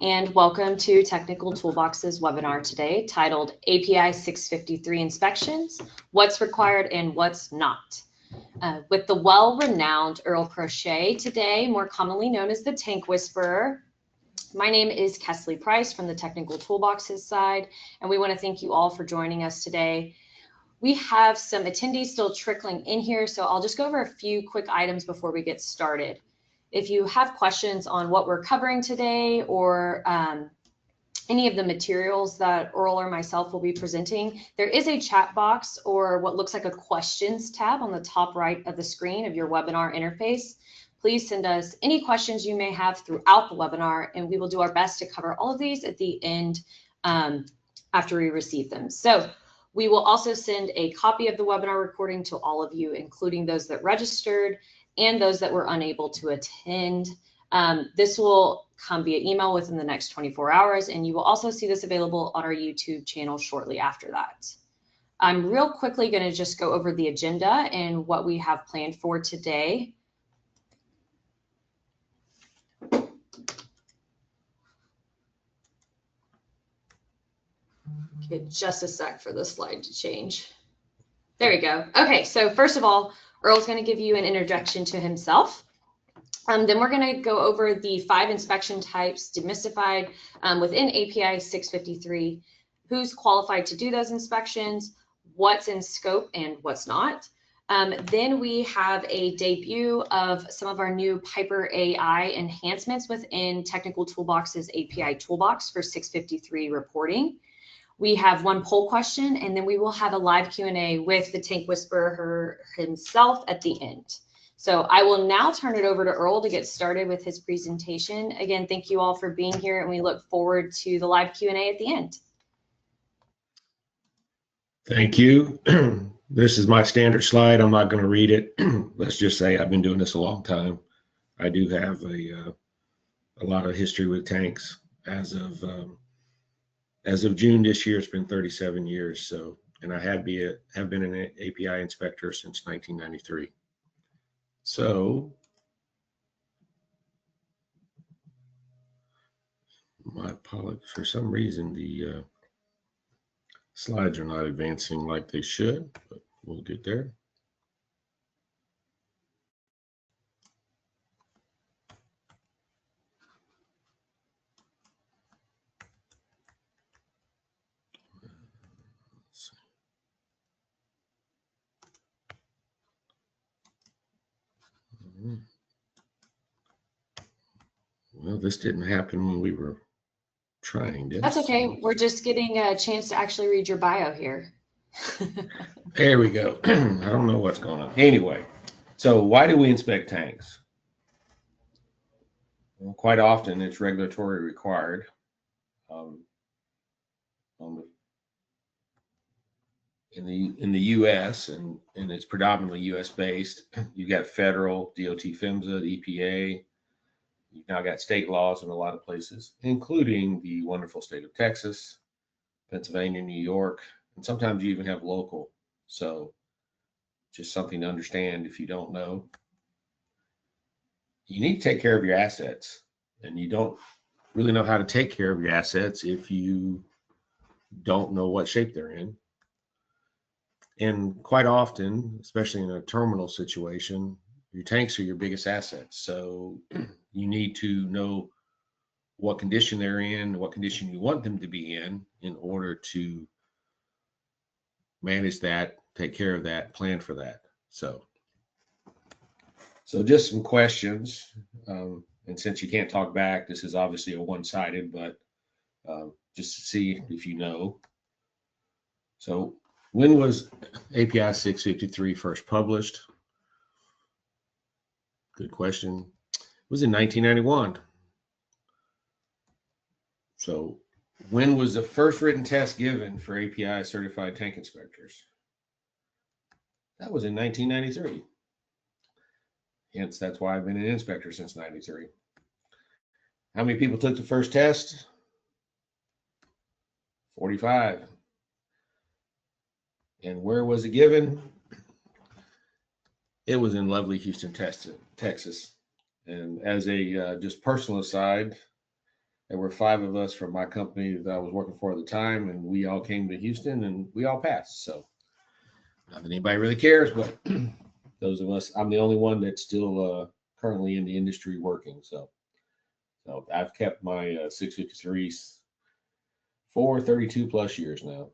and welcome to Technical Toolboxes webinar today titled API 653 Inspections, What's Required and What's Not. With the well-renowned Earl Crochet today, more commonly known as the Tank Whisperer. My name is Kesley Price from the Technical Toolboxes side, and we want to thank you all for joining us today. We have some attendees still trickling in here, so I'll just go over a few quick items before we get started. If you have questions on what we're covering today or any of the materials that Earl or myself will be presenting, there is a chat box or what looks like a questions tab on the top right of the screen of your webinar interface. Please send us any questions you may have throughout the webinar, and we will do our best to cover all of these at the end after we receive them. So we will also send a copy of the webinar recording to all of you, including those that registered and those that were unable to attend. This will come via email within the next 24 hours, and you will also see this available on our YouTube channel shortly after that. I'm real quickly going to just go over the agenda and what we have planned for today. Give just a sec for the slide to change. There we go. Okay, so first of all, Earl's going to give you an introduction to himself. Then we're going to go over the 5 inspection types demystified within API 653, who's qualified to do those inspections, what's in scope and what's not. Then we have a debut of some of our new Piper AI enhancements within Technical Toolbox's API Toolbox for 653 reporting. We have one poll question, and then we will have a live Q&A with the Tank Whisperer himself at the end. So I will now turn it over to Earl to get started with his presentation. Again, thank you all for being here, and we look forward to the live Q&A at the end. Thank you. This is my standard slide. I'm not going to read it. Let's just say I've been doing this a long time. I do have a lot of history with tanks. As of June this year, it's been 37 years. So, and I have been an API inspector since 1993. So, my apologies. For some reason, the slides are not advancing like they should, but we'll get there. Well, this didn't happen when we were trying this. That's okay. We're just getting a chance to actually read your bio here. There we go. I don't know what's going on. Anyway, so why do we inspect tanks? Well, quite often it's regulatory required. In the U.S. and it's predominantly U.S. based. You've got federal, DOT, PHMSA, the EPA. You've now got state laws in a lot of places, including the wonderful state of Texas, Pennsylvania, New York, and sometimes you even have local. So just something to understand if you don't know. You need to take care of your assets, and you don't really know how to take care of your assets if you don't know what shape they're in. And quite often, especially in a terminal situation, your tanks are your biggest assets. So you need to know what condition they're in, what condition you want them to be in order to manage that, take care of that, plan for that. So just some questions. And since you can't talk back, this is obviously a one-sided, but just to see if you know. So when was API 653 first published? Good question. It was in 1991. So when was the first written test given for API certified tank inspectors? That was in 1993. Hence, that's why I've been an inspector since 93. How many people took the first test? 45. And where was it given? It was in lovely Houston, Texas. And as a just personal aside, There were 5 of us from my company that I was working for at the time, and we all came to Houston and we all passed. So not that anybody really cares, but those of us, I'm the only one that's still currently in the industry working. So I've kept my 653s for 32 plus years now.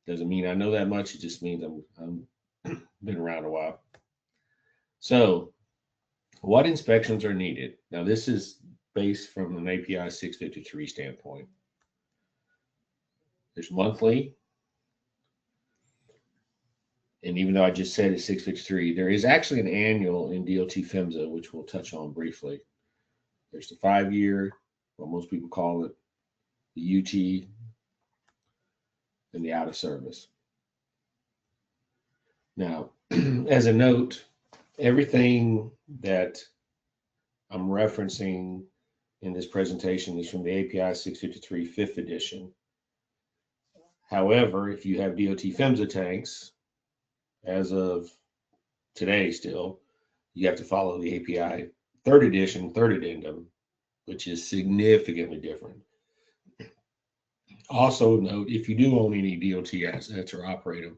Doesn't mean I know that much. It just means I'm been around a while. So what inspections are needed? Now this is based from an API 653 standpoint. There's monthly. And even though I just said it's 653, there is actually an annual in DOT PHMSA, which we'll touch on briefly. There's the 5-year, what most people call it, the UT, and the out of service. Now, as a note, everything that I'm referencing in this presentation is from the API 653 5th edition. However, if you have DOT PHMSA tanks, as of today still, you have to follow the API 3rd edition, 3rd addendum, which is significantly different. Also note, if you do own any DOT assets or operate them,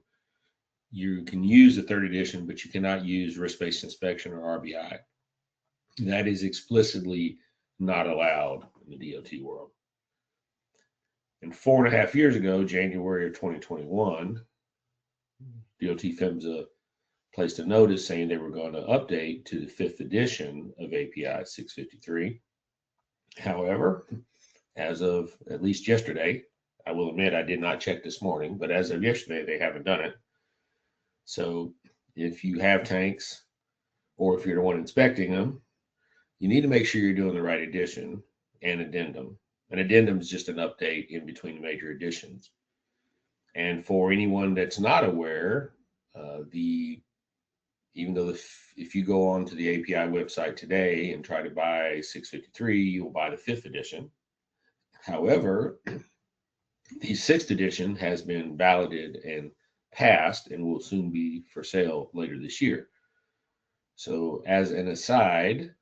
you can use the 3rd edition, but you cannot use risk-based inspection or RBI. That is explicitly not allowed in the DOT world. And 4.5 years ago, January of 2021, DOT PHMSA placed a notice saying they were going to update to the 5th edition of API 653. However, as of at least yesterday, I will admit I did not check this morning, but as of yesterday, they haven't done it. So if you have tanks, or if you're the one inspecting them, you need to make sure you're doing the right edition and addendum. An addendum is just an update in between major editions. And for anyone that's not aware, even though if you go on to the API website today and try to buy 653, you'll buy the 5th edition. However, the 6th edition has been validated and passed and will soon be for sale later this year. So as an aside,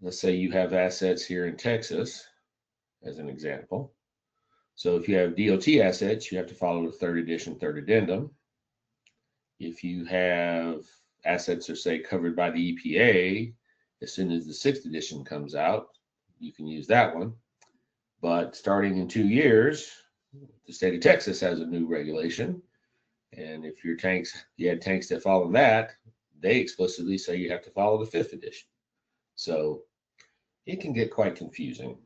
let's say you have assets here in Texas, as an example. So if you have DOT assets, you have to follow the 3rd edition, 3rd addendum. If you have assets that are, say, covered by the EPA, as soon as the 6th edition comes out, you can use that one. But starting in 2 years, the state of Texas has a new regulation. And if you had tanks that follow that, they explicitly say you have to follow the 5th edition. So it can get quite confusing.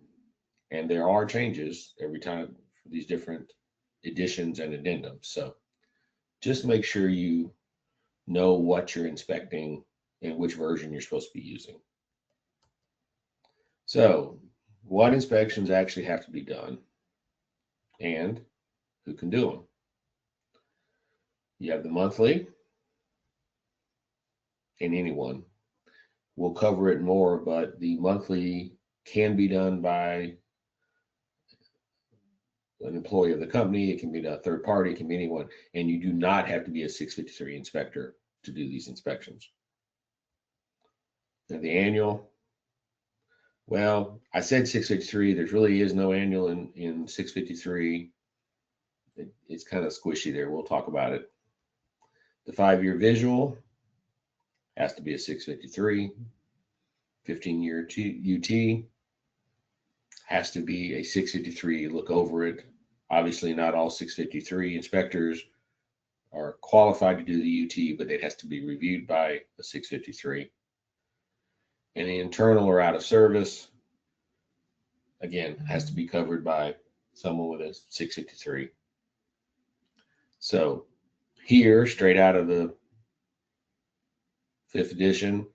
And there are changes every time for these different editions and addendums. So just make sure you know what you're inspecting and which version you're supposed to be using. So what inspections actually have to be done and who can do them? You have the monthly, and anyone. We'll cover it more, but the monthly can be done by an employee of the company. It can be a third party, it can be anyone. And you do not have to be a 653 inspector to do these inspections. Now the annual, well, I said 653. There really is no annual in 653. It's kind of squishy there. We'll talk about it. The 5-year visual has to be a 653. 15-year UT has to be a 653. Look over it. Obviously, not all 653 inspectors are qualified to do the UT, but it has to be reviewed by a 653. And the internal or out of service, again, has to be covered by someone with a 653. So here, straight out of the 5th edition,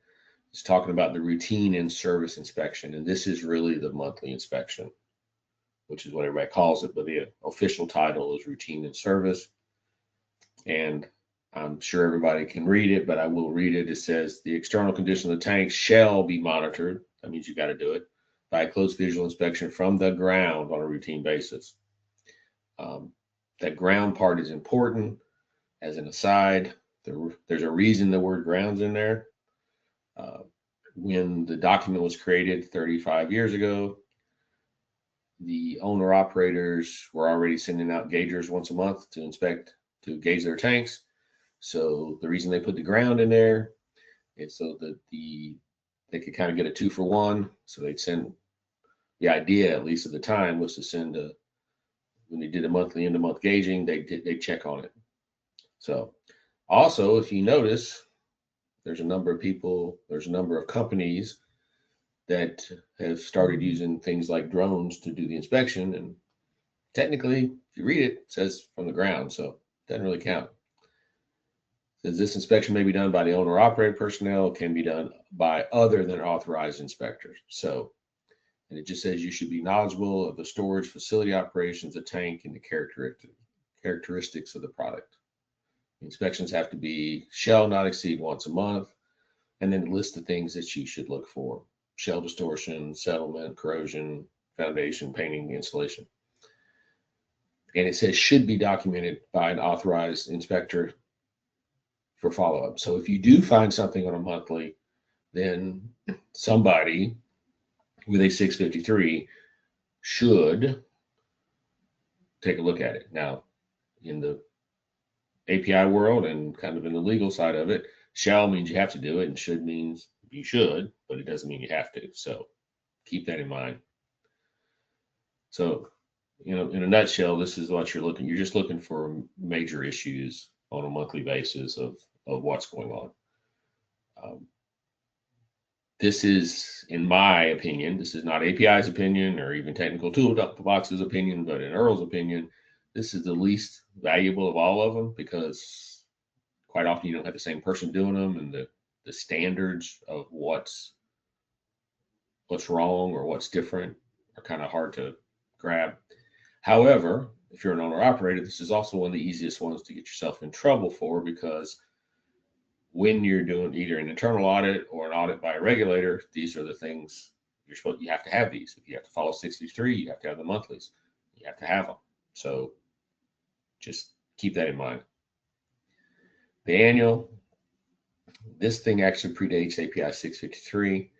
it's talking about the routine in service inspection. And this is really the monthly inspection, which is what everybody calls it, but the official title is routine in service. And I'm sure everybody can read it, but I will read it. It says the external condition of the tank shall be monitored. That means you got to do it by a close visual inspection from the ground on a routine basis. That ground part is important. As an aside, there's a reason the word ground's in there. When the document was created 35 years ago, the owner operators were already sending out gaugers once a month to to gauge their tanks. So the reason they put the ground in there is so that they could kind of get a 2-for-1. So they'd send, the idea, at least at the time, was to send when they did a monthly end of month gauging, they check on it. So also, if you notice, there's a number of companies that have started using things like drones to do the inspection. And technically, if you read it, it says from the ground, so it doesn't really count. It says this inspection may be done by the owner operated personnel, can be done by other than authorized inspectors. So, and it just says you should be knowledgeable of the storage facility operations, the tank, and the characteristics of the product. Inspections have to be, shall not exceed once a month, and then list the things that you should look for: shell distortion, settlement, corrosion, foundation, painting, installation. And it says should be documented by an authorized inspector for follow-up. So if you do find something on a monthly, then somebody with a 653 should take a look at it. Now, in the API world and kind of in the legal side of it, shall means you have to do it, and should means you should, but it doesn't mean you have to. So keep that in mind. So, in a nutshell, this is what you're just looking for major issues on a monthly basis of what's going on. This is, in my opinion, this is not API's opinion or even Technical Toolbox's opinion, but in Earl's opinion, this is the least valuable of all of them, because quite often you don't have the same person doing them, and the standards of what's wrong or what's different are kind of hard to grab. However, if you're an owner operator, this is also one of the easiest ones to get yourself in trouble for, because when you're doing either an internal audit or an audit by a regulator, these are the things you have to have these. If you have to follow 63, you have to have the monthlies. You have to have them. So just keep that in mind. The annual, this thing actually predates API 653.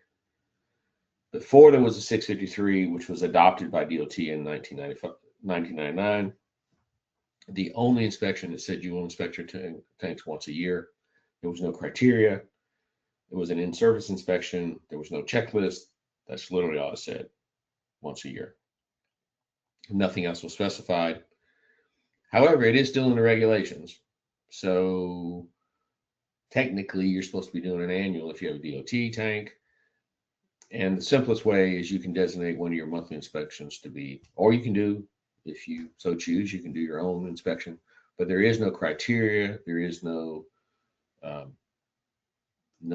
Before there was a 653, which was adopted by DOT in 1999, the only inspection that said you will inspect your tanks once a year. There was no criteria. It was an in-service inspection. There was no checklist. That's literally all it said, once a year. Nothing else was specified. However, it is still in the regulations. So technically, you're supposed to be doing an annual if you have a DOT tank. And the simplest way is you can designate one of your monthly inspections to be, or you can do, if you so choose, you can do your own inspection. But there is no criteria. There is no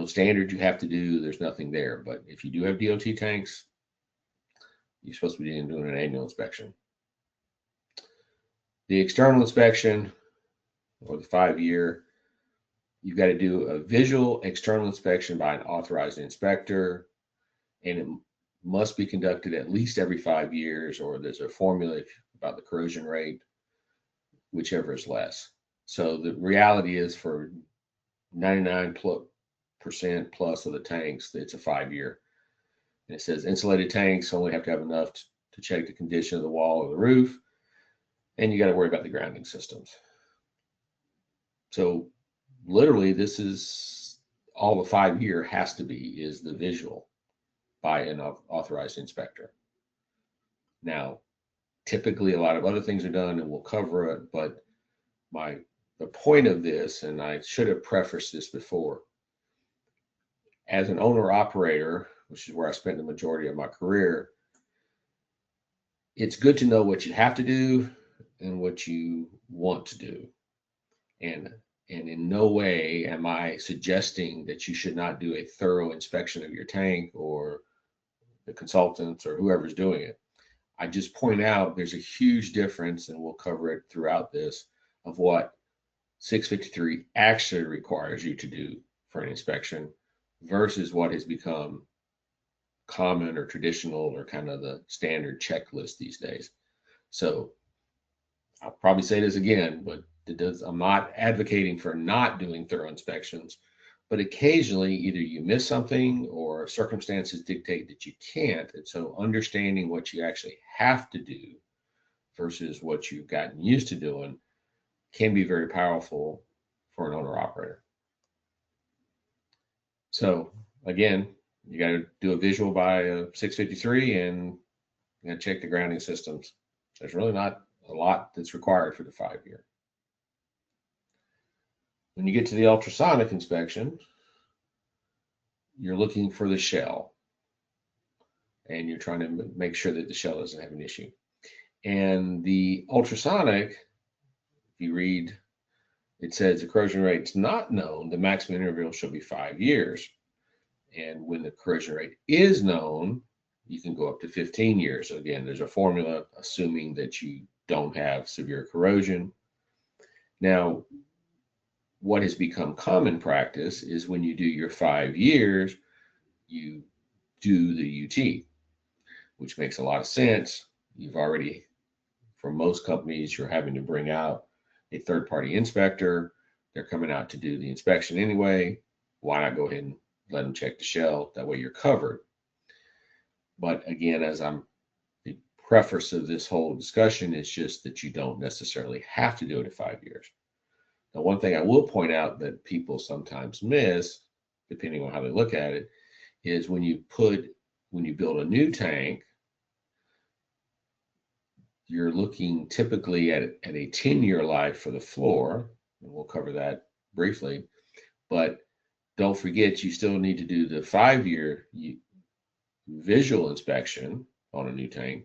standard you have to do. There's nothing there. But if you do have DOT tanks, you're supposed to be doing an annual inspection. The external inspection, or the 5-year, you've got to do a visual external inspection by an authorized inspector, and it must be conducted at least every 5 years, or there's a formula about the corrosion rate, whichever is less. So the reality is, for 99% plus of the tanks, it's a 5-year. And it says insulated tanks only have to have enough to check the condition of the wall or the roof, and you got to worry about the grounding systems. So literally, this is all the 5-year has to be, is the visual by an authorized inspector. Now, typically a lot of other things are done, and we'll cover it, but the point of this, and I should have prefaced this before, as an owner operator, which is where I spent the majority of my career, it's good to know what you have to do and what you want to do. And in no way am I suggesting that you should not do a thorough inspection of your tank, or the consultants or whoever's doing it. I just point out there's a huge difference, and we'll cover it throughout this, of what 653 actually requires you to do for an inspection versus what has become common or traditional or kind of the standard checklist these days. So I'll probably say this again, but I'm not advocating for not doing thorough inspections, but occasionally either you miss something or circumstances dictate that you can't. And so understanding what you actually have to do versus what you've gotten used to doing can be very powerful for an owner operator. So again, you got to do a visual by a 653 and you got to check the grounding systems. There's really not a lot that's required for the 5-year. When you get to the ultrasonic inspection, you're looking for the shell and you're trying to make sure that the shell doesn't have an issue. And the ultrasonic, if you read, it says the corrosion rate's not known, the maximum interval shall be 5 years. And when the corrosion rate is known, you can go up to 15 years. So again, there's a formula assuming that you don't have severe corrosion. Now, what has become common practice is when you do your 5 years, you do the UT, which makes a lot of sense. You've already, for most companies, you're having to bring out a third-party inspector. They're coming out to do the inspection anyway. Why not go ahead and let them check the shell? That way you're covered. But again, the preface of this whole discussion is just that you don't necessarily have to do it at 5 years. Now, one thing I will point out that people sometimes miss, depending on how they look at it, is when you build a new tank, you're looking typically at a 10-year life for the floor, and we'll cover that briefly. But don't forget, you still need to do the 5-year visual inspection on a new tank.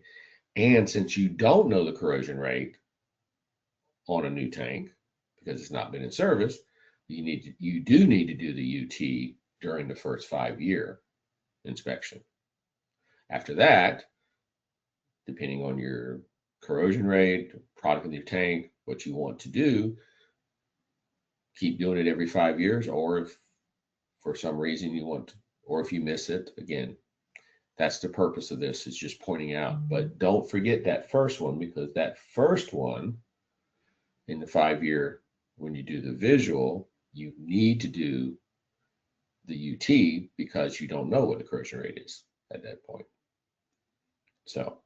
And since you don't know the corrosion rate on a new tank, because it's not been in service, you do need to do the UT during the first 5-year inspection. After that, depending on your corrosion rate, product in your tank, what you want to do, keep doing it every 5 years, or if for some reason you want to, or if you miss it, again, that's the purpose of this, is just pointing out. But don't forget that first one, because that first one in the 5-year, when you do the visual, you need to do the UT because you don't know what the corrosion rate is at that point. So,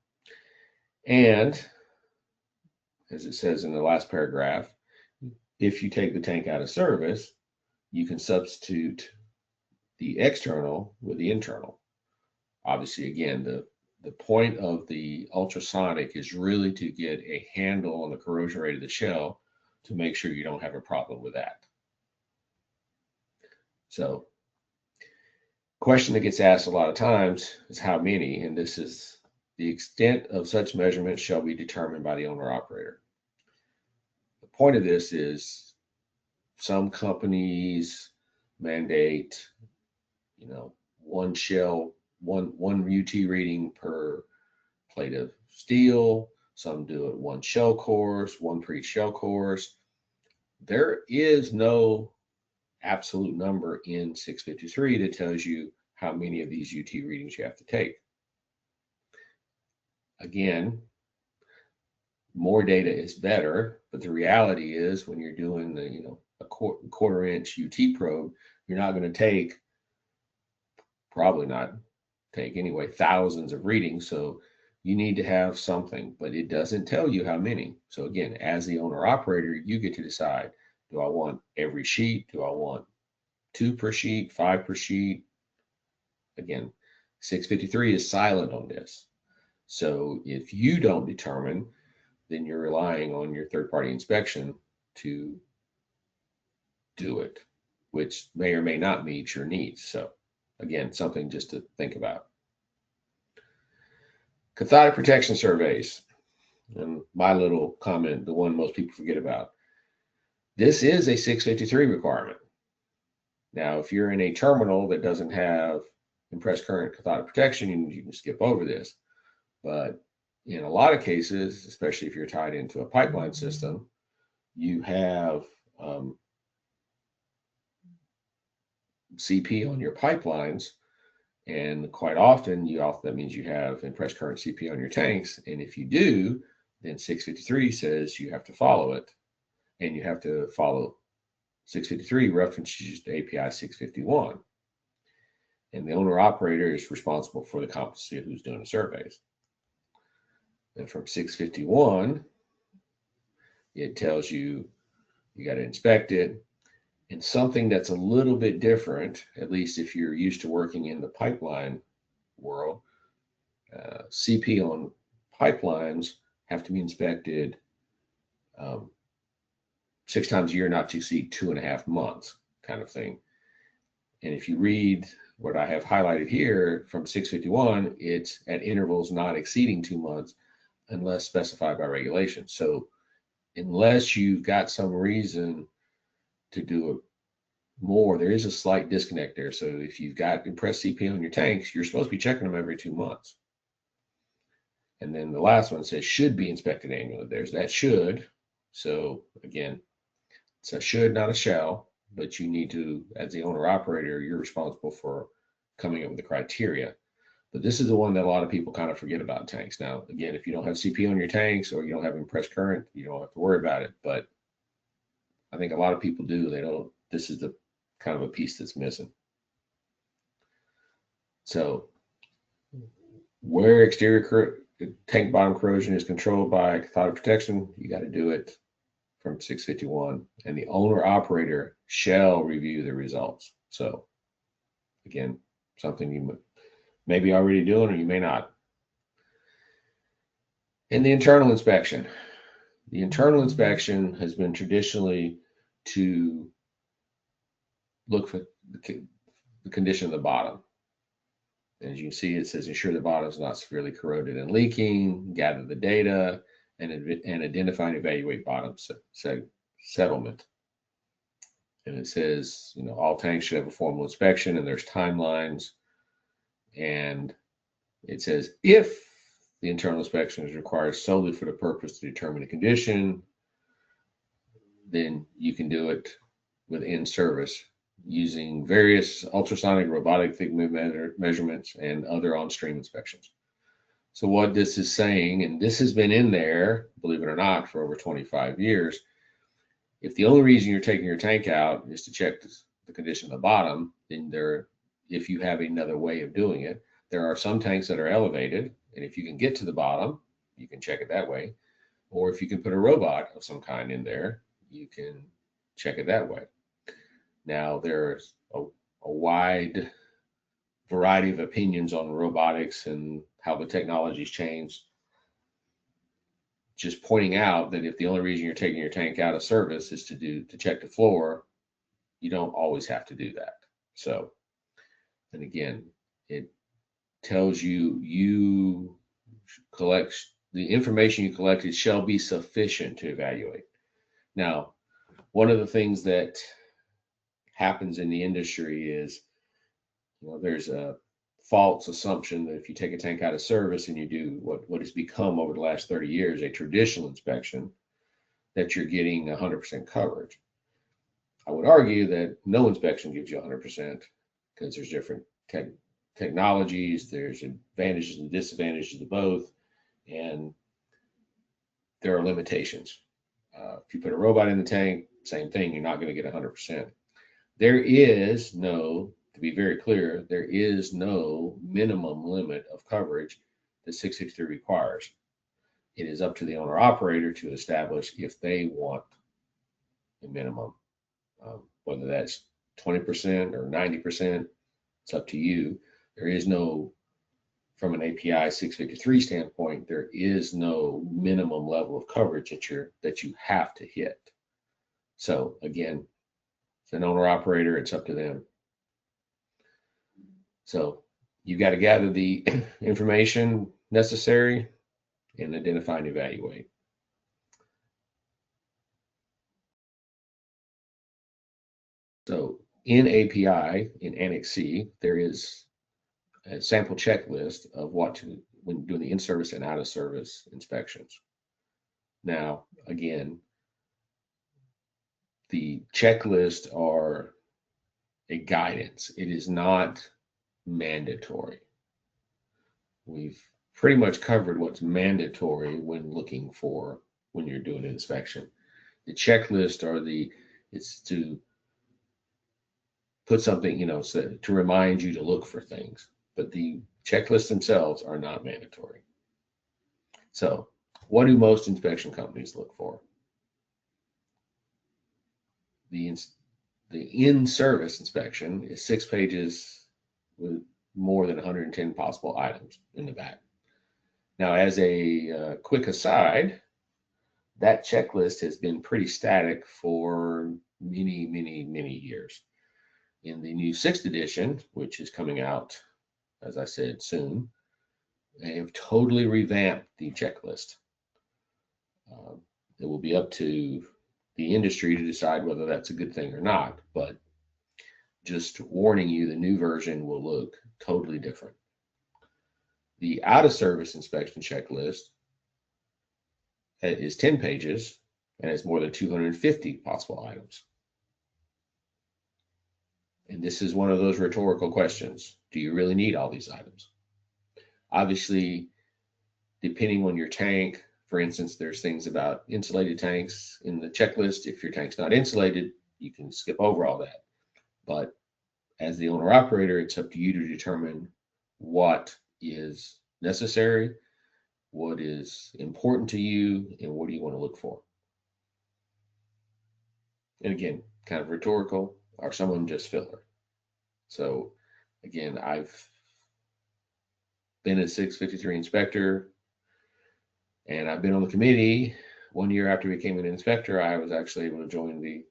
and as it says in the last paragraph, if you take the tank out of service, you can substitute the external with the internal. Obviously, again, the point of the ultrasonic is really to get a handle on the corrosion rate of the shell to make sure you don't have a problem with that. So, question that gets asked a lot of times is how many, and this is the extent of such measurements shall be determined by the owner operator. The point of this is some companies mandate, one shell, one UT reading per plate of steel. Some do it one shell course, one per each shell course. There is no absolute number in 653 that tells you how many of these UT readings you have to take. Again, more data is better, but the reality is when you're doing the a quarter inch UT probe, you're not going to probably not take anyway thousands of readings. So you need to have something, but it doesn't tell you how many. So again, as the owner operator, you get to decide, do I want every sheet? Do I want 2 per sheet, 5 per sheet? Again, 653 is silent on this. So if you don't determine, then you're relying on your third-party inspection to do it, which may or may not meet your needs. So again, something just to think about. Cathodic protection surveys, and my little comment, the one most people forget about. This is a 653 requirement. Now, if you're in a terminal that doesn't have impressed current cathodic protection, you can skip over this. But in a lot of cases, especially if you're tied into a pipeline system, you have CP on your pipelines, and quite often that means you have impressed current CP on your tanks. And if you do, then 653 says you have to follow it, and you have to follow 653 references to API 651. And the owner operator is responsible for the competency of who's doing the surveys. And from 651, it tells you you got to inspect it. And something that's a little bit different, at least if you're used to working in the pipeline world, CP on pipelines have to be inspected 6 times a year, not to exceed 2.5 months, kind of thing. And if you read what I have highlighted here from 651, it's at intervals not exceeding 2 months unless specified by regulation. So unless you've got some reason to do it more, there is a slight disconnect there. So if you've got compressed CP on your tanks, you're supposed to be checking them every 2 months. And then the last one says should be inspected annually. There's that should. So again, it's a should, not a shall, but you need to, as the owner operator, you're responsible for coming up with the criteria. But this is the one that a lot of people kind of forget about tanks. Now, again, if you don't have CP on your tanks or you don't have compressed current, you don't have to worry about it. But I think a lot of people do. They don't. This is the kind of a piece that's missing. So where exterior tank bottom corrosion is controlled by cathodic protection, you got to do it from 651, and the owner operator shall review the results. So again, something you may be already doing or you may not. And the internal inspection. The internal inspection has been traditionally to look for the condition of the bottom. As you can see, it says ensure the bottom is not severely corroded and leaking, gather the data, and identify and evaluate bottom settlement. And it says, you know, all tanks should have a formal inspection, and there's timelines. And it says if the internal inspection is required solely for the purpose to determine the condition, then you can do it within service using various ultrasonic robotic thickness measurements and other on-stream inspections. So what this is saying, and this has been in there, believe it or not, for over 25 years, if the only reason you're taking your tank out is to check the condition of the bottom, then if you have another way of doing it, there are some tanks that are elevated, and if you can get to the bottom, you can check it that way. Or if you can put a robot of some kind in there, you can check it that way. Now, there's a wide variety of opinions on robotics and how the technology's changed. Just pointing out that if the only reason you're taking your tank out of service is to check the floor, you don't always have to do that. So, and again, it tells you collect the information you collected shall be sufficient to evaluate. Now, one of the things that happens in the industry is, you know, there's a false assumption that if you take a tank out of service and you do what has become over the last 30 years a traditional inspection, that you're getting 100% coverage. I would argue that no inspection gives you 100% because there's different technologies, there's advantages and disadvantages of both, and there are limitations. If you put a robot in the tank, same thing, you're not going to get 100%. There is no, to be very clear, there is no minimum limit of coverage that 663 requires. It is up to the owner operator to establish if they want a minimum, whether that's 20% or 90%, it's up to you. There is no, from an API 653 standpoint, there is no minimum level of coverage that you have to hit. So again, it's an owner operator, it's up to them. So you've got to gather the information necessary and identify and evaluate. So in API, in Annex C, there is a sample checklist of what to, when doing the in-service and out-of-service inspections. Now, again, the checklists are a guidance. It is not mandatory. We've pretty much covered what's mandatory when you're doing an inspection. The checklist it's to put something, you know, so to remind you to look for things, but the checklists themselves are not mandatory. So what do most inspection companies look for? The in-service inspection is 6 pages with more than 110 possible items in the back. Now, as a quick aside, that checklist has been pretty static for many, many, many years. In the new 6th edition, which is coming out, as I said, soon, they have totally revamped the checklist. It will be up to the industry to decide whether that's a good thing or not, but just warning you, the new version will look totally different. The out-of-service inspection checklist is 10 pages and has more than 250 possible items. And this is one of those rhetorical questions. Do you really need all these items? Obviously, depending on your tank, for instance, there's things about insulated tanks in the checklist. If your tank's not insulated, you can skip over all that. But as the owner operator, it's up to you to determine what is necessary, what is important to you, and what do you want to look for. And again, kind of rhetorical, or someone just filler. So again, I've been a 653 inspector, and I've been on the committee. 1 year after I became an inspector, I was actually able to join the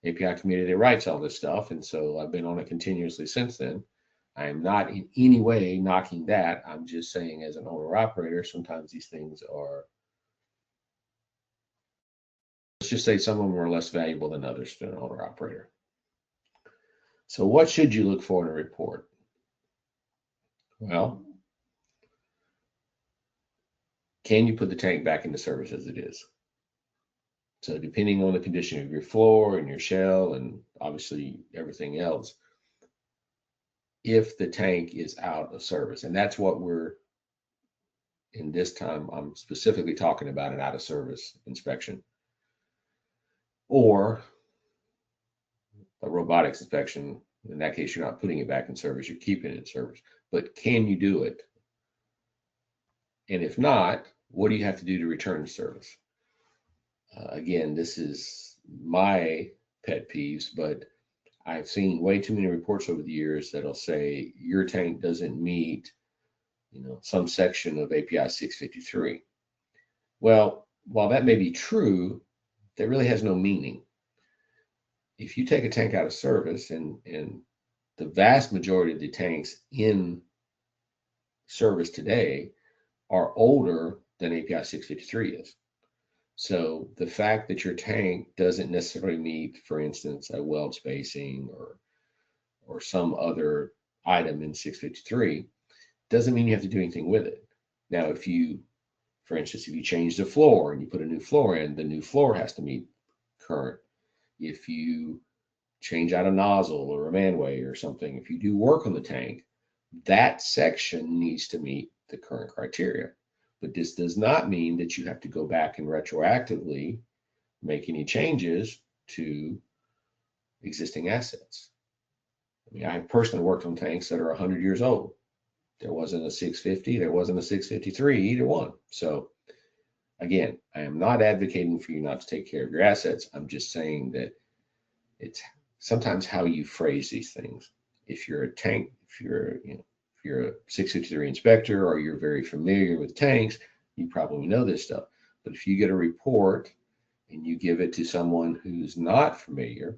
API committee that writes all this stuff. And so I've been on it continuously since then. I am not in any way knocking that. I'm just saying, as an owner operator, sometimes these things are, let's just say some of them are less valuable than others to an owner operator. So what should you look for in a report? Well, can you put the tank back into service as it is? So depending on the condition of your floor and your shell and obviously everything else, if the tank is out of service, and that's what we're, in this time, I'm specifically talking about an out of service inspection, or a robotics inspection. In that case, you're not putting it back in service, you're keeping it in service. But can you do it? And if not, what do you have to do to return to service? Again, this is my pet peeves, but I've seen way too many reports over the years that'll say your tank doesn't meet, you know, some section of API 653. Well, while that may be true, that really has no meaning. If you take a tank out of service, and the vast majority of the tanks in service today are older than API 653 is. So the fact that your tank doesn't necessarily meet, for instance, a weld spacing or some other item in 653 doesn't mean you have to do anything with it. Now, if you, for instance, if you change the floor and you put a new floor in, the new floor has to meet current. If you change out a nozzle or a manway or something, if you do work on the tank, that section needs to meet the current criteria. But this does not mean that you have to go back and retroactively make any changes to existing assets. I mean, I personally worked on tanks that are 100 years old. There wasn't a 650, there wasn't a 653, either one. So again, I am not advocating for you not to take care of your assets. I'm just saying that it's sometimes how you phrase these things. If you're a tank, if you're a 653 inspector, or you're very familiar with tanks, you probably know this stuff. But if you get a report and you give it to someone who's not familiar,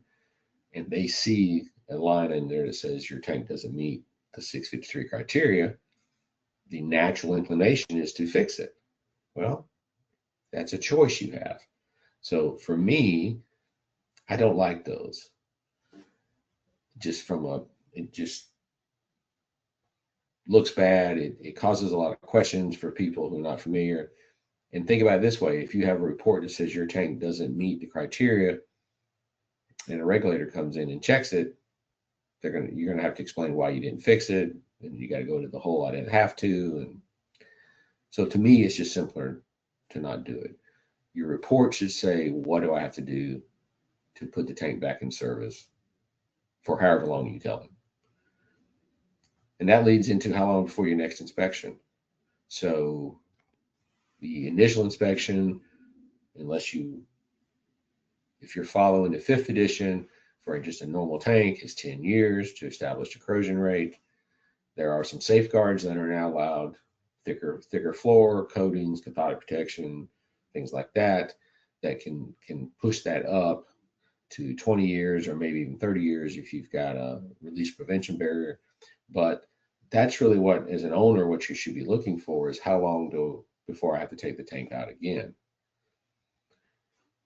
and they see a line in there that says your tank doesn't meet the 653 criteria, the natural inclination is to fix it. Well, that's a choice you have. So for me, I don't like those. It just looks bad. It causes a lot of questions for people who are not familiar. And think about it this way: if you have a report that says your tank doesn't meet the criteria, and a regulator comes in and checks it, you're gonna have to explain why you didn't fix it, and you got to go to the whole "I didn't have to." And so to me, it's just simpler to not do it. Your report should say, what do I have to do to put the tank back in service? for however long you tell them. And that leads into how long before your next inspection. So the initial inspection, if you're following the 5th edition for just a normal tank, is 10 years to establish a corrosion rate. There are some safeguards that are now allowed, thicker floor, coatings, cathodic protection, things like that, that can push that up to 20 years or maybe even 30 years if you've got a release prevention barrier. But that's really what, as an owner, what you should be looking for is how long before I have to take the tank out again.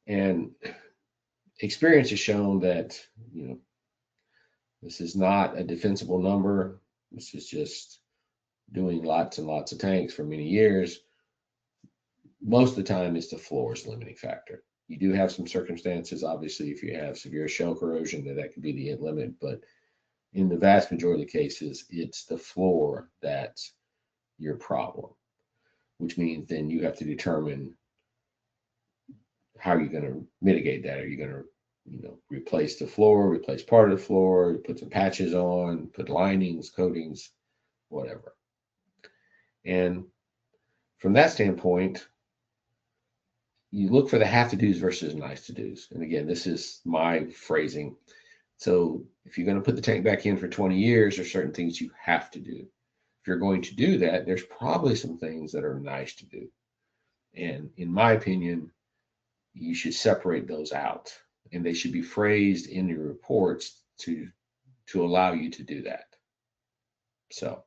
And experience has shown that, this is not a defensible number. This is just doing lots and lots of tanks for many years. Most of the time, it's the floor's limiting factor. You do have some circumstances, obviously, if you have severe shell corrosion, that could be the limit, but in the vast majority of the cases, it's the floor that's your problem, which means then you have to determine how you're going to mitigate that. Are you going to replace the floor, replace part of the floor, put some patches on, put linings, coatings, whatever. And from that standpoint, you look for the have to do's versus nice to do's. And again, this is my phrasing. So if you're going to put the tank back in for 20 years, there's certain things you have to do. If you're going to do that, there's probably some things that are nice to do. And in my opinion, you should separate those out, and they should be phrased in your reports to allow you to do that. So,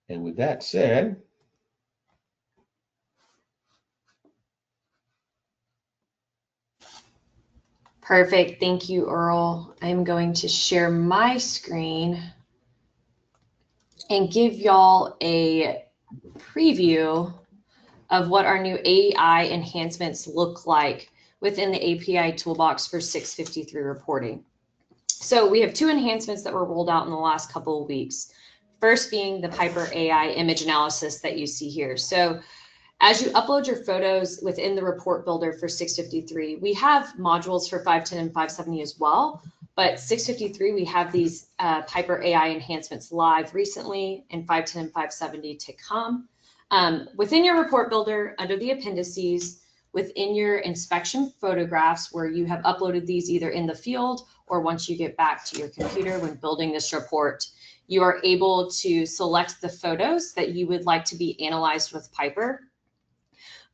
and with that said, perfect. Thank you, Earl. I'm going to share my screen and give y'all a preview of what our new AI enhancements look like within the API Toolbox for 653 reporting. So we have 2 enhancements that were rolled out in the last couple of weeks. First being the Piper AI image analysis that you see here. So as you upload your photos within the report builder for 653, we have modules for 510 and 570 as well, but 653, we have these Piper AI enhancements live recently, and 510 and 570 to come. Within your report builder, under the appendices, within your inspection photographs where you have uploaded these either in the field or once you get back to your computer when building this report, you are able to select the photos that you would like to be analyzed with Piper.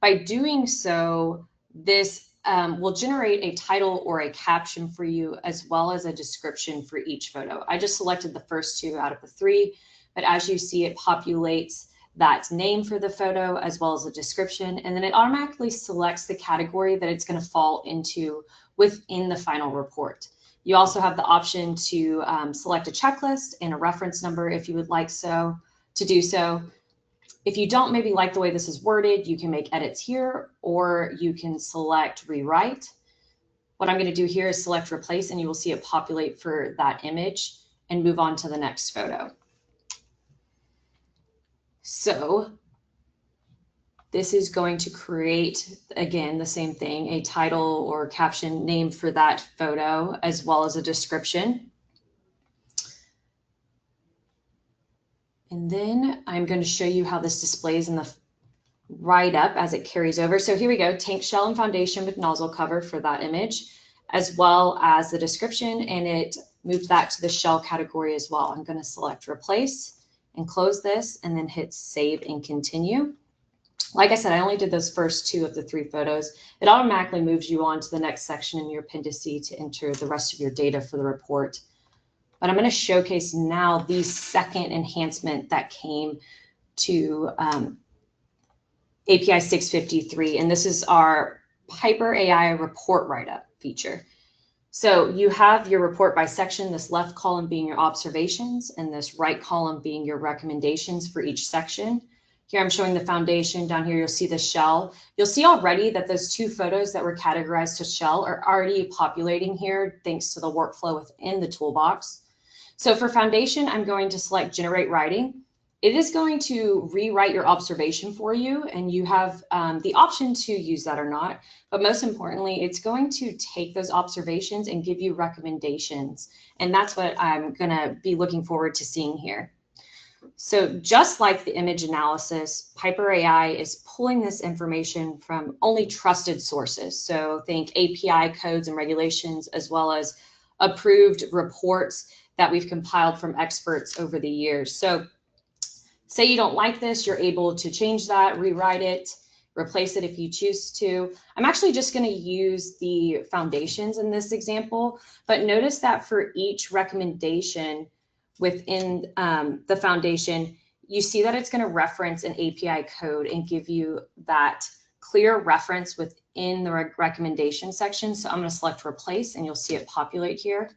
By doing so, this will generate a title or a caption for you, as well as a description for each photo. I just selected the first 2 out of the 3, but as you see, it populates that name for the photo as well as a description, and then it automatically selects the category that it's going to fall into within the final report. You also have the option to select a checklist and a reference number if you would like to do so. If you don't maybe like the way this is worded, you can make edits here, or you can select rewrite. What I'm going to do here is select replace, and you will see it populate for that image and move on to the next photo. So this is going to create, again, the same thing, a title or caption name for that photo, as well as a description. And then I'm going to show you how this displays in the write-up as it carries over. So here we go, tank shell and foundation with nozzle cover for that image, as well as the description, and it moved that to the shell category as well. I'm going to select replace and close this, and then hit save and continue. Like I said, I only did those first 2 of the 3 photos. It automatically moves you on to the next section in your appendices to enter the rest of your data for the report. But I'm going to showcase now the second enhancement that came to API 653, and this is our Piper AI report write-up feature. So you have your report by section, this left column being your observations, and this right column being your recommendations for each section. Here I'm showing the foundation. Down here you'll see the shell. You'll see already that those 2 photos that were categorized to shell are already populating here thanks to the workflow within the toolbox. So for foundation, I'm going to select generate writing, it is going to rewrite your observation for you, and you have the option to use that or not. But most importantly, it's going to take those observations and give you recommendations. And that's what I'm going to be looking forward to seeing here. So just like the image analysis, Piper AI is pulling this information from only trusted sources. So think API codes and regulations, as well as approved reports that we've compiled from experts over the years. So say you don't like this, you're able to change that, rewrite it, replace it if you choose to. I'm actually just going to use the foundations in this example, but notice that for each recommendation within the foundation, you see that it's going to reference an API code and give you that clear reference within the recommendation section. So I'm going to select replace, and you'll see it populate here.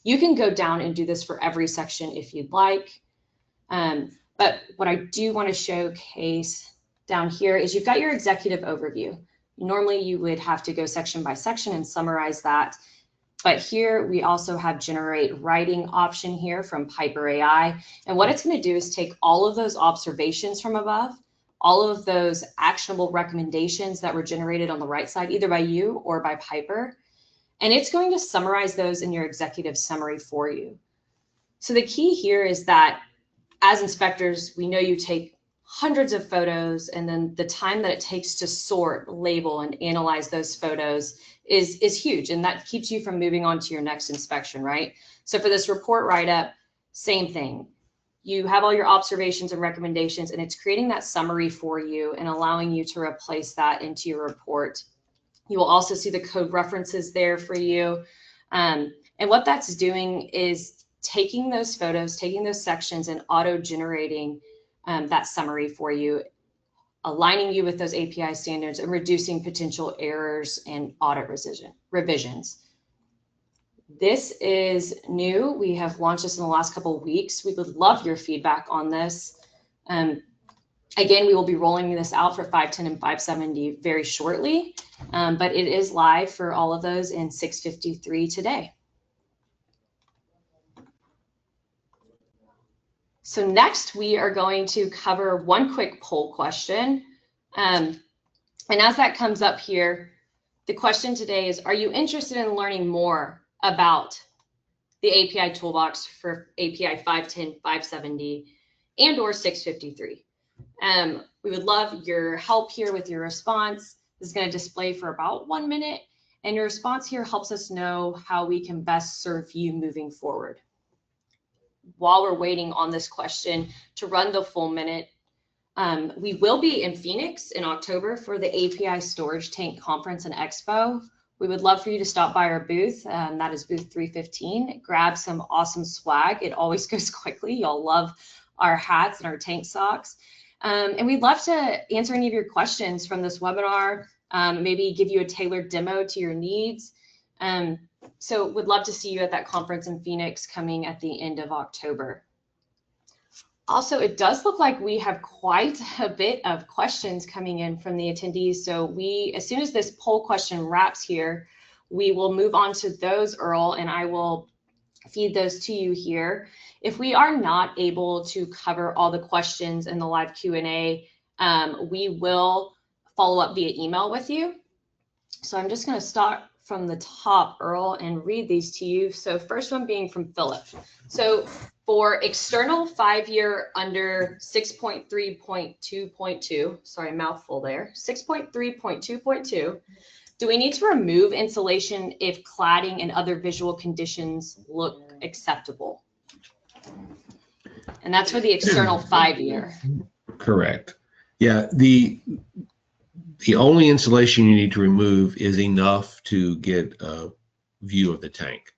You can go down and do this for every section if you'd like. But what I do want to showcase down here is you've got your executive overview. Normally you would have to go section by section and summarize that. But here we also have generate writing option here from Piper AI. And what it's going to do is take all of those observations from above, all of those actionable recommendations that were generated on the right side, either by you or by Piper, and it's going to summarize those in your executive summary for you. So the key here is that as inspectors, we know you take hundreds of photos, and then the time that it takes to sort, label, and analyze those photos is huge, and that keeps you from moving on to your next inspection, right? So for this report write-up, same thing. You have all your observations and recommendations, and it's creating that summary for you and allowing you to replace that into your report. You will also see the code references there for you. And what that's doing is taking those photos, taking those sections, and auto-generating that summary for you, aligning you with those API standards and reducing potential errors and audit revisions. This is new. We have launched this in the last couple of weeks. We would love your feedback on this. Again, we will be rolling this out for 510 and 570 very shortly, but it is live for all of those in 653 today. So next, we are going to cover one quick poll question. And as that comes up here, the question today is, are you interested in learning more about the API toolbox for API 510, 570, and or 653? We would love your help here with your response. This is going to display for about 1 minute, and your response here helps us know how we can best serve you moving forward. While we're waiting on this question to run the full minute, we will be in Phoenix in October for the API Storage Tank Conference and Expo. We would love for you to stop by our booth. That is booth 315. Grab some awesome swag. It always goes quickly. Y'all love our hats and our tank socks. And we'd love to answer any of your questions from this webinar, maybe give you a tailored demo to your needs. So would love to see you at that conference in Phoenix coming at the end of October. Also, it does look like we have quite a bit of questions coming in from the attendees. So as soon as this poll question wraps here, we will move on to those, Earl, and I will feed those to you here. If we are not able to cover all the questions in the live Q&A, we will follow up via email with you. So I'm just going to start from the top, Earl, and read these to you. So first one being from Philip. So for external 5-year under 6.3.2.2, sorry, mouthful there, 6.3.2.2, do we need to remove insulation if cladding and other visual conditions look acceptable? And that's for the external 5-year. Correct. Yeah, the only insulation you need to remove is enough to get a view of the tank.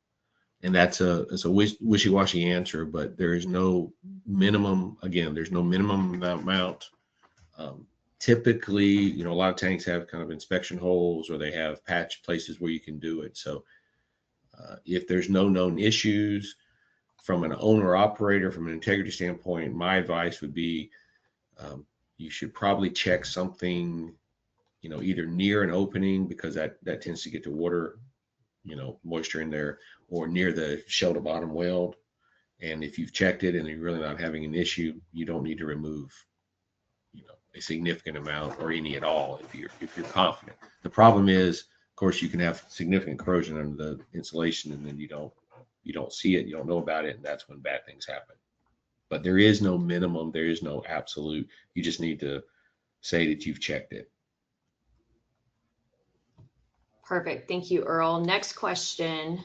And it's a wishy-washy answer, but there is no minimum, again, there's no minimum amount. Typically, a lot of tanks have kind of inspection holes, or they have patch places where you can do it. So if there's no known issues from an owner operator, from an integrity standpoint, my advice would be you should probably check something, either near an opening, because that tends to get to water, moisture in there, or near the shell to bottom weld. And if you've checked it and you're really not having an issue, you don't need to remove, a significant amount or any at all if you're confident. The problem is, of course, you can have significant corrosion under the insulation, and then you don't see it, you don't know about it, and that's when bad things happen. But there is no minimum, there is no absolute. You just need to say that you've checked it. Perfect. Thank you, Earl. Next question.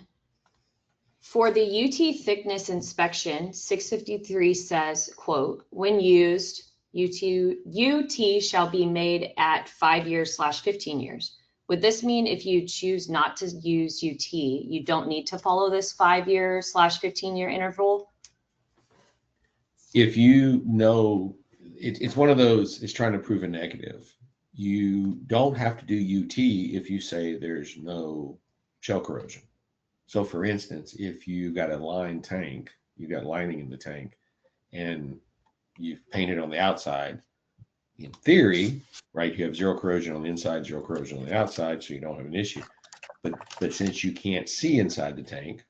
For the UT thickness inspection, 653 says, quote, when used, UT shall be made at 5 years/15 years. Would this mean if you choose not to use UT, you don't need to follow this 5 year/15 year interval? If you know, it's one of those, it's trying to prove a negative. You don't have to do UT if you say there's no shell corrosion. So for instance, if you got a lined tank, you got lining in the tank, and you've painted on the outside, in theory, right, you have zero corrosion on the inside, zero corrosion on the outside, so you don't have an issue. But since you can't see inside the tank,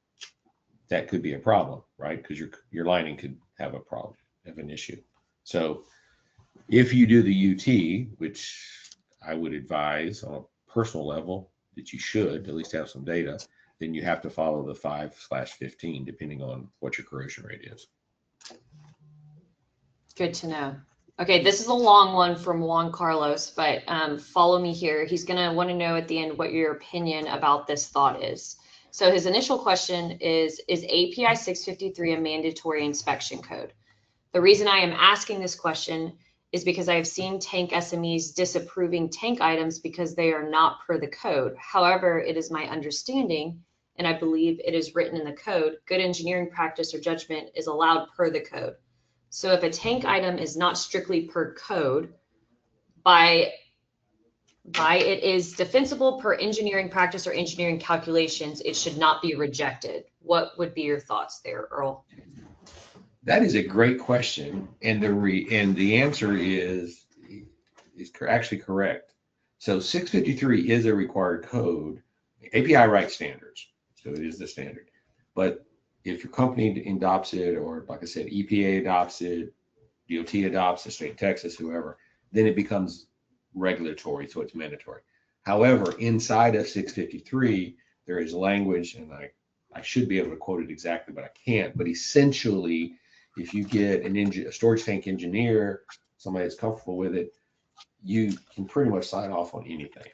that could be a problem, right? Because your lining could have a problem, have an issue. So if you do the UT, which I would advise on a personal level that you should at least have some data, then you have to follow the 5/15, depending on what your corrosion rate is. Good to know. Okay, this is a long one from Juan Carlos, but follow me here. He's going to want to know at the end what your opinion about this thought is. So his initial question is API 653 a mandatory inspection code? The reason I am asking this question is because I have seen tank SMEs disapproving tank items because they are not per the code. However, it is my understanding, and I believe it is written in the code, good engineering practice or judgment is allowed per the code. So if a tank item is not strictly per code, by it is defensible per engineering practice or engineering calculations, it should not be rejected. What would be your thoughts there, Earl? That is a great question, and the answer is actually correct. So 653 is a required code. API writes standards, so it is the standard. But if your company adopts it, or like I said, EPA adopts it, DOT adopts it, state of Texas, whoever, then it becomes regulatory, so it's mandatory. However, inside of 653, there is language, and I should be able to quote it exactly, but I can't. But essentially, if you get a storage tank engineer, somebody that's comfortable with it, you can pretty much sign off on anything.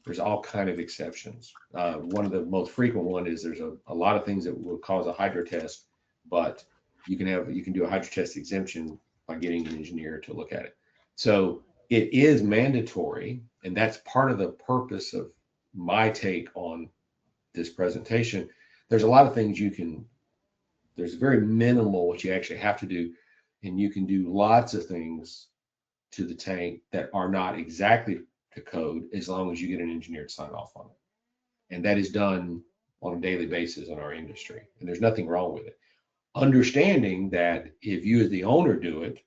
There's all kind of exceptions. One of the most frequent one is there's a lot of things that will cause a hydro test, but you can do a hydro test exemption by getting an engineer to look at it. So it is mandatory, and that's part of the purpose of my take on this presentation. There's a lot of things there's very minimal what you actually have to do, and you can do lots of things to the tank that are not exactly to code as long as you get an engineer to sign off on it. And that is done on a daily basis in our industry, and there's nothing wrong with it. Understanding that if you as the owner do it,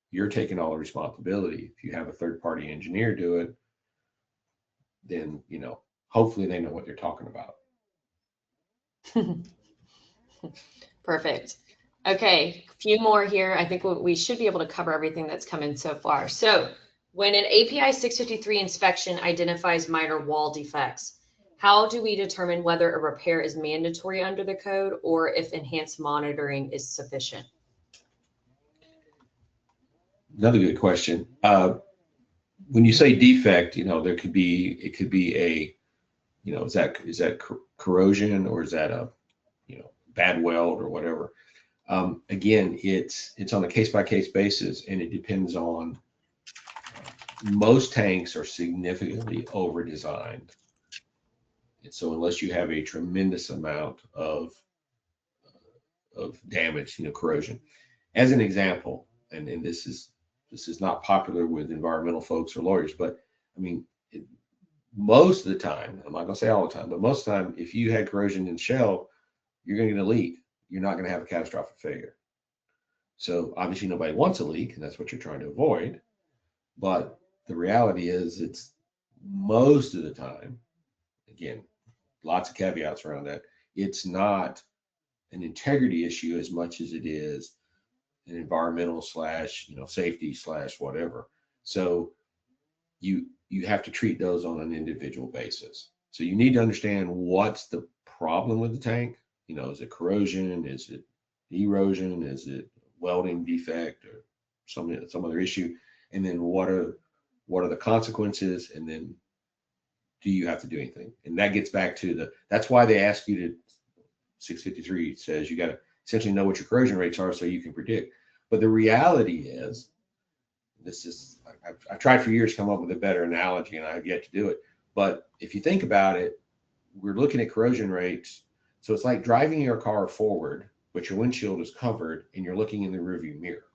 you're taking all the responsibility. If you have a third-party engineer do it, then hopefully they know what they're talking about. Perfect. Okay, a few more here. I think we should be able to cover everything that's come in so far. So when an API 653 inspection identifies minor wall defects, how do we determine whether a repair is mandatory under the code or if enhanced monitoring is sufficient? Another good question. When you say defect, it could be a, is that corrosion, or is that a, bad weld or whatever. Again, it's on a case-by-case basis, and it depends on, most tanks are significantly over-designed. And so unless you have a tremendous amount of damage, corrosion. As an example, and this is not popular with environmental folks or lawyers, but I mean, most of the time, I'm not going to say all the time, but most of the time, if you had corrosion in shell, you're going to get a leak. You're not going to have a catastrophic failure. So obviously nobody wants a leak, and that's what you're trying to avoid. But the reality is, it's most of the time, again, lots of caveats around that, it's not an integrity issue as much as it is an environmental slash, safety slash whatever. So you have to treat those on an individual basis. So you need to understand what's the problem with the tank. Is it corrosion? Is it erosion? Is it welding defect or some other issue? And then what are the consequences? And then do you have to do anything? And that gets back to that's why they ask you to, 653 says you got to essentially know what your corrosion rates are so you can predict. But the reality is, I've tried for years to come up with a better analogy and I've yet to do it. But if you think about it, we're looking at corrosion rates. So it's like driving your car forward, but your windshield is covered and you're looking in the rearview mirror.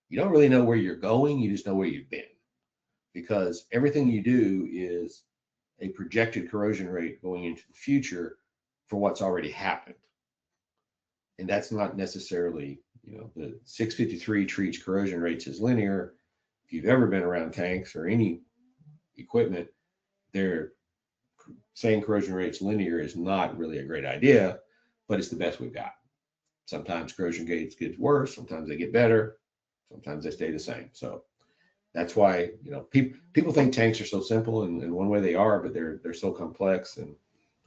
You don't really know where you're going. You just know where you've been, because everything you do is a projected corrosion rate going into the future for what's already happened. And that's not necessarily, the 653 treats corrosion rates as linear. If you've ever been around tanks or any equipment, they're saying corrosion rates linear is not really a great idea, but it's the best we've got. Sometimes corrosion rates get worse, sometimes they get better, sometimes they stay the same. So that's why, people think tanks are so simple, and one way they are, but they're so complex. And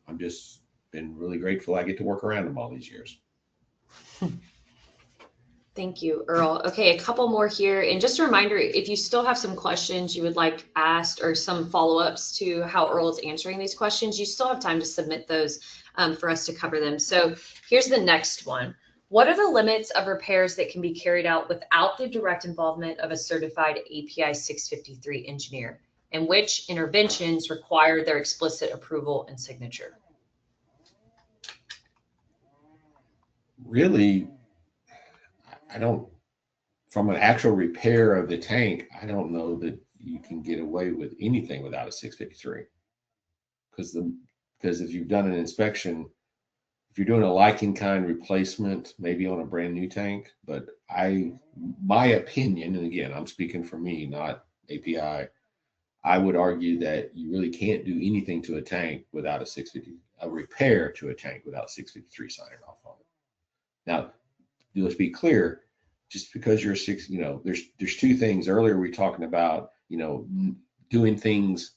I'm just been really grateful I get to work around them all these years. Thank you, Earl. Okay, a couple more here. And just a reminder, if you still have some questions you would like asked or some follow-ups to how Earl is answering these questions, you still have time to submit those for us to cover them. So here's the next one. What are the limits of repairs that can be carried out without the direct involvement of a certified API 653 engineer? And which interventions require their explicit approval and signature? Really, from an actual repair of the tank, I don't know that you can get away with anything without a 653. Because if you've done an inspection, if you're doing a like-in-kind replacement, maybe on a brand new tank, but my opinion, and again, I'm speaking for me, not API, I would argue that you really can't do anything to a tank without a repair to a tank without 653 signing off on it. Now, let's be clear, just because you're there's two things. Earlier we were talking about, doing things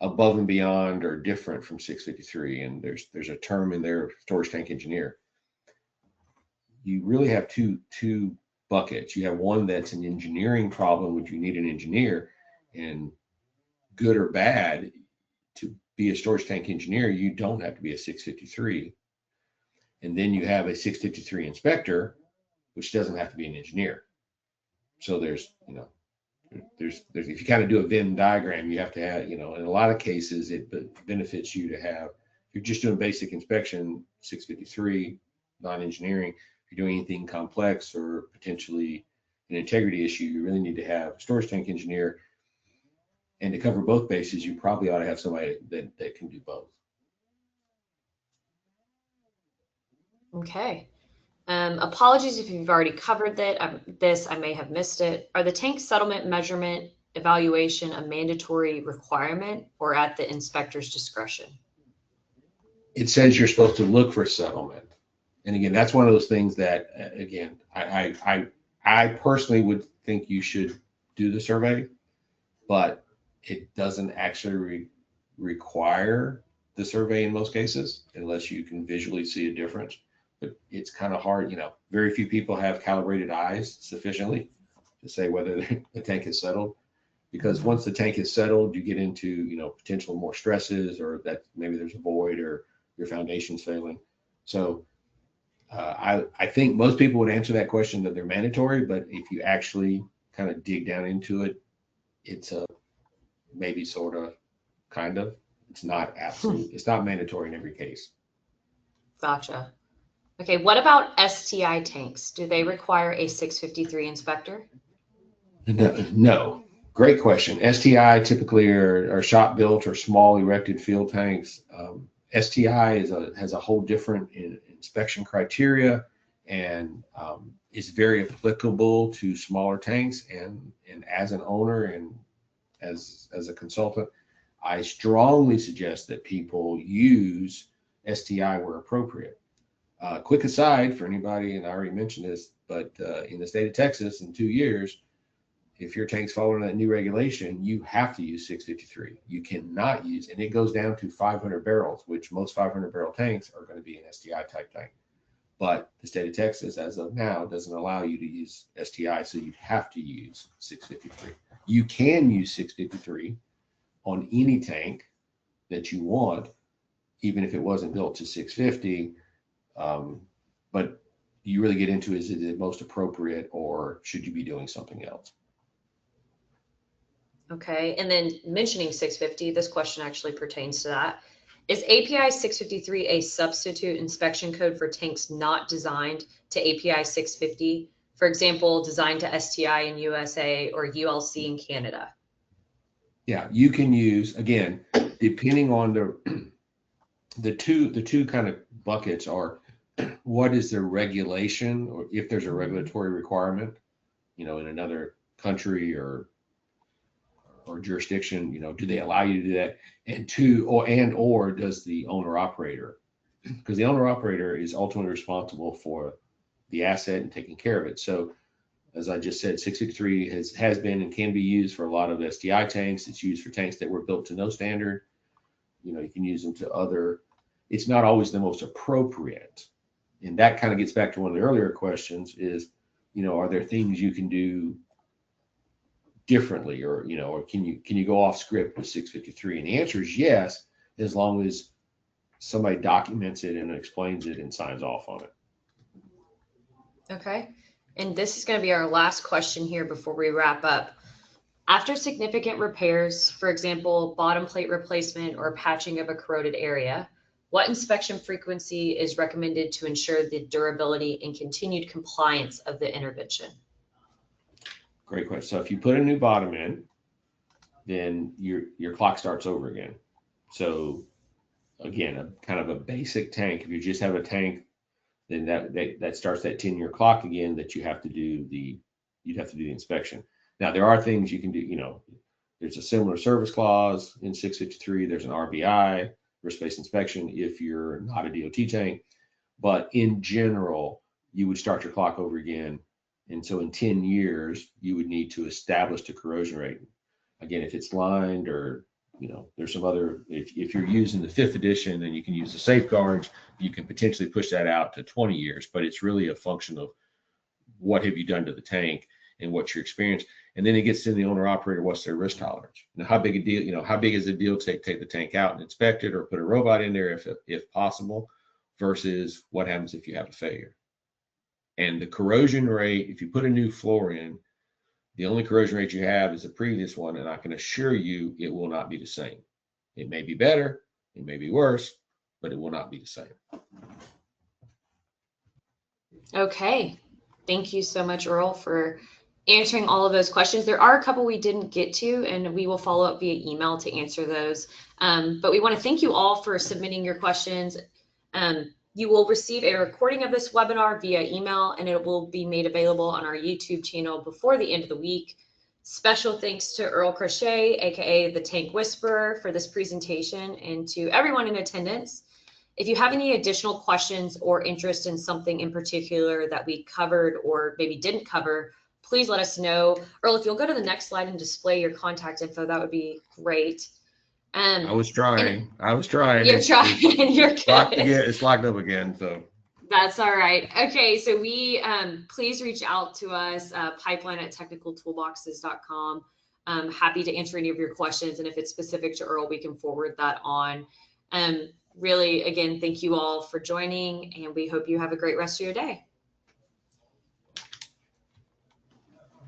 above and beyond or different from 653, and there's a term in there, storage tank engineer. You really have two buckets. You have one that's an engineering problem, which you need an engineer, and good or bad, to be a storage tank engineer, you don't have to be a 653. And then you have a 653 inspector, which doesn't have to be an engineer. So there's if you kind of do a Venn diagram, you have to have, in a lot of cases, it benefits you to have, if you're just doing basic inspection, 653, non-engineering. If you're doing anything complex or potentially an integrity issue, you really need to have a storage tank engineer. And to cover both bases, you probably ought to have somebody that can do both. Okay. Apologies if you've already covered this, I may have missed it. Are the tank settlement measurement evaluation a mandatory requirement or at the inspector's discretion? It says you're supposed to look for settlement. And again, that's one of those things that, again, I personally would think you should do the survey, but it doesn't actually require the survey in most cases, unless you can visually see a difference. But it's kind of hard, very few people have calibrated eyes sufficiently to say whether the tank is settled, because once the tank is settled, you get into, potential more stresses, or that maybe there's a void or your foundation's failing. So I think most people would answer that question that they're mandatory, but if you actually kind of dig down into it, it's a maybe, sort of, kind of. It's not absolute. It's not mandatory in every case. Gotcha. Okay, what about STI tanks? Do they require a 653 inspector? No. Great question. STI typically are shop built or small erected field tanks. STI has a whole different inspection criteria, and is very applicable to smaller tanks. And as an owner and as a consultant, I strongly suggest that people use STI where appropriate. Quick aside for anybody, and I already mentioned this, but in the state of Texas in 2 years, if your tank's following that new regulation, you have to use 653. You cannot use, and it goes down to 500 barrels, which most 500 barrel tanks are going to be an STI type tank. But the state of Texas, as of now, doesn't allow you to use STI, so you have to use 653. You can use 653 on any tank that you want, even if it wasn't built to 650. But you really get into, is it the most appropriate, or should you be doing something else? Okay, and then mentioning 650, this question actually pertains to that. Is API 653 a substitute inspection code for tanks not designed to API 650? For example, designed to STI in USA or ULC in Canada? Yeah, you can use, again, depending on the two kind of buckets are, what is the regulation, or if there's a regulatory requirement, in another country or jurisdiction, do they allow you to do that? And or does the owner operator, because the owner operator is ultimately responsible for the asset and taking care of it. So as I just said, 653 has been and can be used for a lot of STI tanks. It's used for tanks that were built to no standard. You can use them to other, it's not always the most appropriate. And that kind of gets back to one of the earlier questions is, are there things you can do differently, or can you go off script with 653? And the answer is yes, as long as somebody documents it and explains it and signs off on it. Okay, and this is going to be our last question here before we wrap up. After significant repairs, for example, bottom plate replacement or patching of a corroded area, what inspection frequency is recommended to ensure the durability and continued compliance of the intervention? Great question. So if you put a new bottom in, then your clock starts over again. So again, a kind of a basic tank. If you just have a tank, then that starts that 10-year clock again, that you'd have to do the inspection. Now there are things you can do. There's a similar service clause in 653. There's an RBI, risk-based inspection, if you're not a DOT tank. But in general, you would start your clock over again. And so in 10 years, you would need to establish the corrosion rate. Again, if it's lined, or, there's some other, if you're using the 5th edition and you can use the safeguards, you can potentially push that out to 20 years. But it's really a function of what have you done to the tank and what's your experience. And then it gets to the owner operator, what's their risk tolerance? Now, how big a deal, how big is the deal to take the tank out and inspect it, or put a robot in there if possible, versus what happens if you have a failure? And the corrosion rate, if you put a new floor in, the only corrosion rate you have is the previous one, and I can assure you it will not be the same. It may be better, it may be worse, but it will not be the same. Okay, thank you so much, Earl, for answering all of those questions. There are a couple we didn't get to, and we will follow up via email to answer those. But we want to thank you all for submitting your questions. You will receive a recording of this webinar via email, and it will be made available on our YouTube channel before the end of the week. Special thanks to Earl Crochet, aka the Tank Whisperer, for this presentation, and to everyone in attendance. If you have any additional questions or interest in something in particular that we covered or maybe didn't cover, please let us know. Earl, if you'll go to the next slide and display your contact info, that would be great. I was trying. You're trying. You're good. It's locked up again, so. That's all right. Okay, so we please reach out to us, pipeline@technicaltoolboxes.com. Happy to answer any of your questions, and if it's specific to Earl, we can forward that on. Really, again, thank you all for joining, and we hope you have a great rest of your day.